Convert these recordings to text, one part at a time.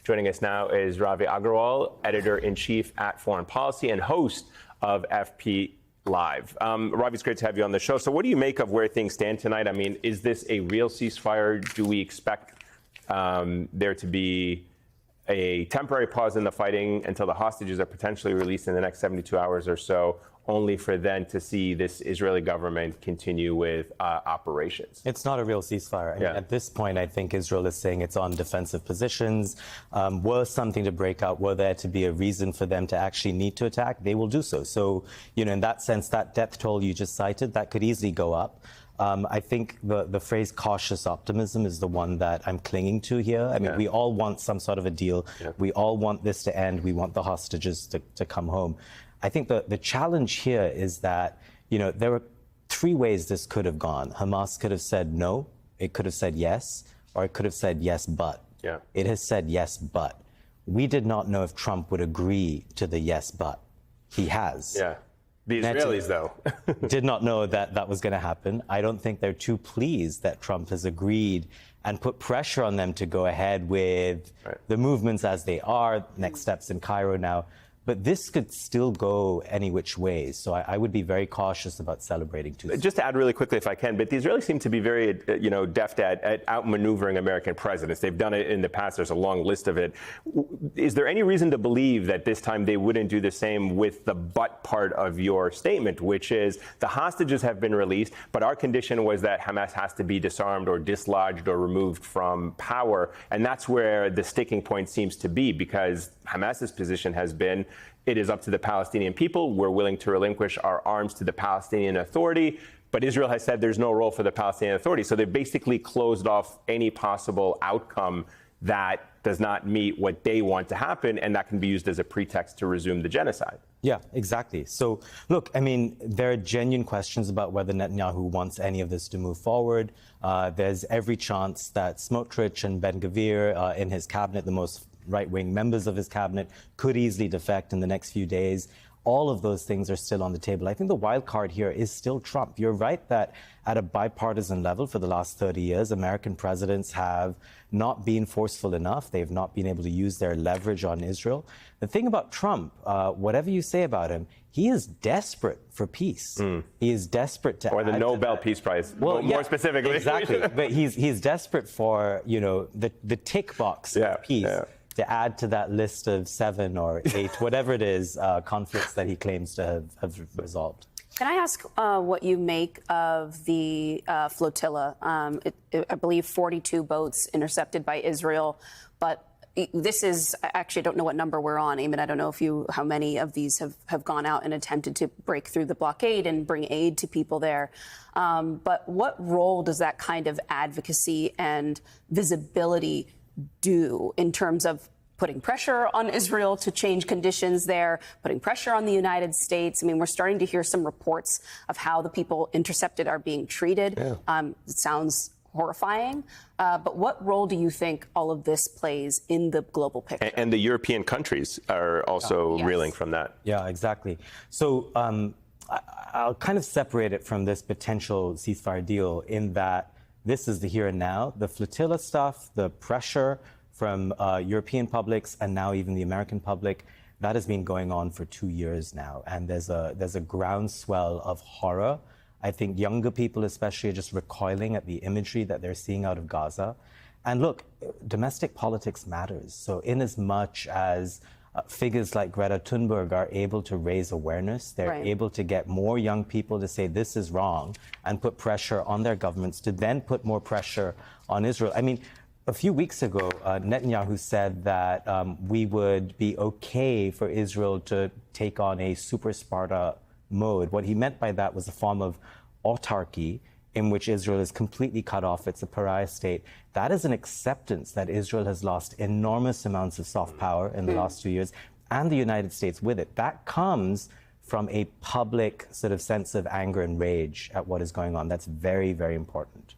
Joining us now is Ravi Agrawal, editor-in-chief at Foreign Policy and host of FP Live. Ravi, it's great to have you on the show. So what do you make of where things stand tonight? I mean, is this a real ceasefire? Do we expect there to be a temporary pause in the fighting until the hostages are potentially released in the next 72 hours or so, only for then to see this Israeli government continue with operations? It's not a real ceasefire. I mean, at this point, I think Israel is saying it's on defensive positions. Were something to break out, were there to be a reason for them to actually need to attack, they will do so. So, you know, in that sense, that death toll you just cited, that could easily go up. I think the phrase cautious optimism is the one that I'm clinging to here. I mean, we all want some sort of a deal. We all want this to end. We want the hostages to come home. I think the challenge here is that, you know, there are three ways this could have gone. Hamas could have said no, it could have said yes, or it could have said yes, but. It has said yes, but. We did not know if Trump would agree to the yes, but. He has. The Israelis, though, did not know that that was going to happen. I don't think they're too pleased that Trump has agreed and put pressure on them to go ahead with the movements as they are, next steps in Cairo now. But this could still go any which way. So I would be very cautious about celebrating too soon. Just to add really quickly, if I can, but the Israelis seem to be very, deft at outmaneuvering American presidents. They've done it in the past. There's a long list of it. Is there any reason to believe that this time they wouldn't do the same with the but part of your statement, which is the hostages have been released, but our condition was that Hamas has to be disarmed or dislodged or removed from power. And that's where the sticking point seems to be, because Hamas's position has been, it is up to the Palestinian people. We're willing to relinquish our arms to the Palestinian Authority. But Israel has said there's no role for the Palestinian Authority. So they've basically closed off any possible outcome that does not meet what they want to happen, and that can be used as a pretext to resume the genocide. Yeah, exactly. So, look, I mean, there are genuine questions about whether Netanyahu wants any of this to move forward. There's every chance that Smotrich and Ben-Gvir in his cabinet, the most right-wing members of his cabinet, could easily defect in the next few days. All of those things are still on the table. I think the wild card here is still Trump. You're right that at a bipartisan level for the last 30 years, American presidents have not been forceful enough. They've not been able to use their leverage on Israel. The thing about Trump, whatever you say about him, he is desperate for peace. He is desperate to or the Nobel Peace Prize, more specifically. Exactly. But he's desperate for, you know, the tick box of peace. To add to that list of 7 or 8, whatever it is, conflicts that he claims to have resolved. Can I ask what you make of the flotilla? I believe 42 boats intercepted by Israel, but this is, actually, I don't know what number we're on, Eamon. I don't know how many of these have gone out and attempted to break through the blockade and bring aid to people there. But what role does that kind of advocacy and visibility do in terms of putting pressure on Israel to change conditions there, putting pressure on the United States? I mean, we're starting to hear some reports of how the people intercepted are being treated. It sounds horrifying. But what role do you think all of this plays in the global picture? And the European countries are also reeling from that. Yeah, exactly. So I'll kind of separate it from this potential ceasefire deal in that this is the here and now. The flotilla stuff, the pressure from European publics and now even the American public, that has been going on for 2 years now. And there's a groundswell of horror. I think younger people especially are just recoiling at the imagery that they're seeing out of Gaza. And look, domestic politics matters. So in as much as figures like Greta Thunberg are able to raise awareness, they're able to get more young people to say this is wrong and put pressure on their governments to then put more pressure on Israel. I mean, a few weeks ago, Netanyahu said that we would be okay for Israel to take on a super Sparta mode. What he meant by that was a form of autarky in which Israel is completely cut off. It's a pariah state. That is an acceptance that Israel has lost enormous amounts of soft power in the last 2 years, and the United States with it. That comes from a public sort of sense of anger and rage at what is going on. That's very, very important.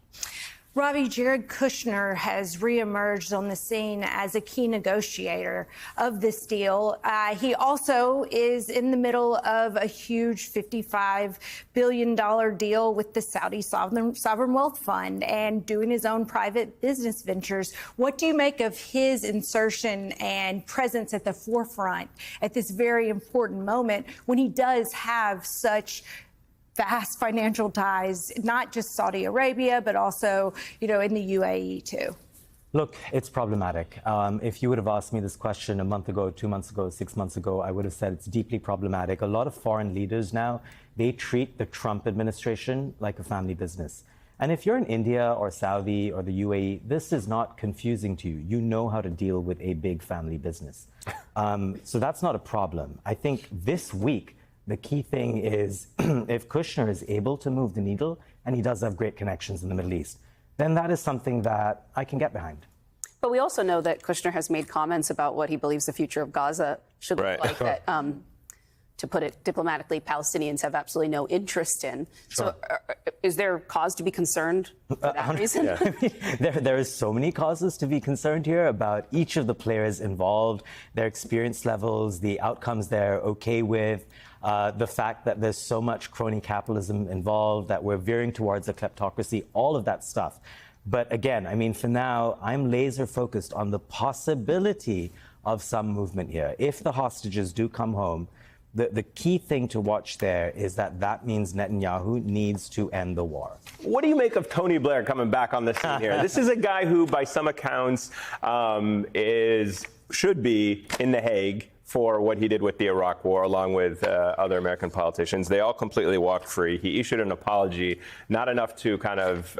Ravi, Jared Kushner has reemerged on the scene as a key negotiator of this deal. He also is in the middle of a huge $55 billion deal with the Saudi Sovereign Wealth Fund and doing his own private business ventures. What do you make of his insertion and presence at the forefront at this very important moment when he does have such vast financial ties, not just Saudi Arabia, but also, in the UAE too? Look, it's problematic. If you would have asked me this question a month ago, 2 months ago, 6 months ago, I would have said it's deeply problematic. A lot of foreign leaders now, they treat the Trump administration like a family business. And if you're in India or Saudi or the UAE, this is not confusing to you. You know how to deal with a big family business. So that's not a problem. I think this week, the key thing is if Kushner is able to move the needle, and he does have great connections in the Middle East, then that is something that I can get behind. But we also know that Kushner has made comments about what he believes the future of Gaza should look like. Sure. That, to put it diplomatically, Palestinians have absolutely no interest in. Sure. So is there cause to be concerned for that reason? I mean, there is so many causes to be concerned here about each of the players involved, their experience levels, the outcomes they're okay with, the fact that there's so much crony capitalism involved, that we're veering towards a kleptocracy, all of that stuff. But again, I mean, for now, I'm laser focused on the possibility of some movement here. If the hostages do come home, the key thing to watch there is that means Netanyahu needs to end the war. What do you make of Tony Blair coming back on the scene here? This is a guy who, by some accounts, should be in The Hague for what he did with the Iraq War, along with other American politicians. They all completely walked free. He issued an apology, not enough to kind of,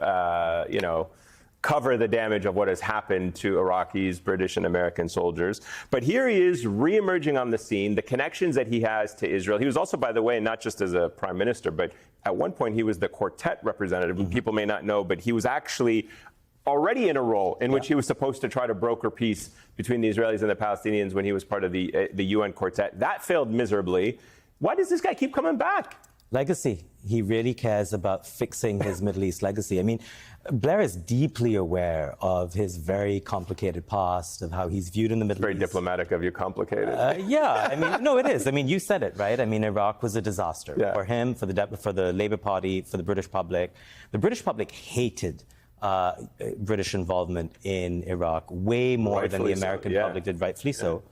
cover the damage of what has happened to Iraqis, British, and American soldiers. But here he is reemerging on the scene, the connections that he has to Israel. He was also, by the way, not just as a prime minister, but at one point he was the Quartet representative. Mm-hmm. People may not know, but he was actually already in a role in which he was supposed to try to broker peace between the Israelis and the Palestinians when he was part of the UN Quartet. That failed miserably. Why does this guy keep coming back? Legacy. He really cares about fixing his Middle East legacy. I mean, Blair is deeply aware of his very complicated past, of how he's viewed in the Middle East. Very diplomatic of you, complicated. Yeah, I mean, no, it is. I mean, you said it, right? I mean, Iraq was a disaster for him, for the Labour Party, for the British public. The British public hated British involvement in Iraq way more than the American public did, rightfully so.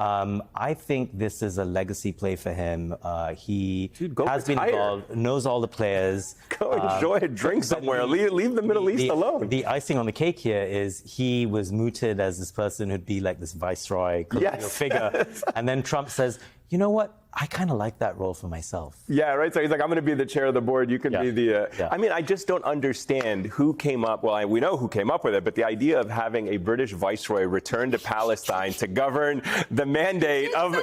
I think this is a legacy play for him. He has been involved, knows all the players. Go enjoy a drink somewhere. Leave the Middle East alone. The icing on the cake here is he was mooted as this person who'd be like this viceroy figure. And then Trump says, you know what? I kind of like that role for myself. Yeah, right. So he's like, I'm going to be the chair of the board. You can be the. I mean, I just don't understand who came up. Well, we know who came up with it, but the idea of having a British viceroy return to Palestine to govern the mandate of.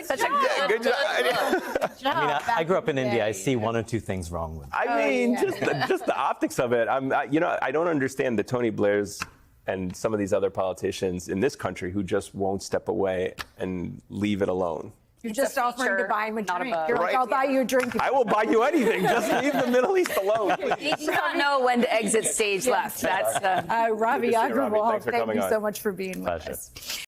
Such a good job. I mean, I grew up in India. I see one or two things wrong with it. I mean, just the optics of it. I don't understand the Tony Blairs and some of these other politicians in this country who just won't step away and leave it alone. You're just offering to buy him a drink. You're like, I'll buy you a drink. I will buy you anything. Just leave the Middle East alone. He does not know when to exit stage left. That's Ravi Agrawal, Thank you so much for being with us.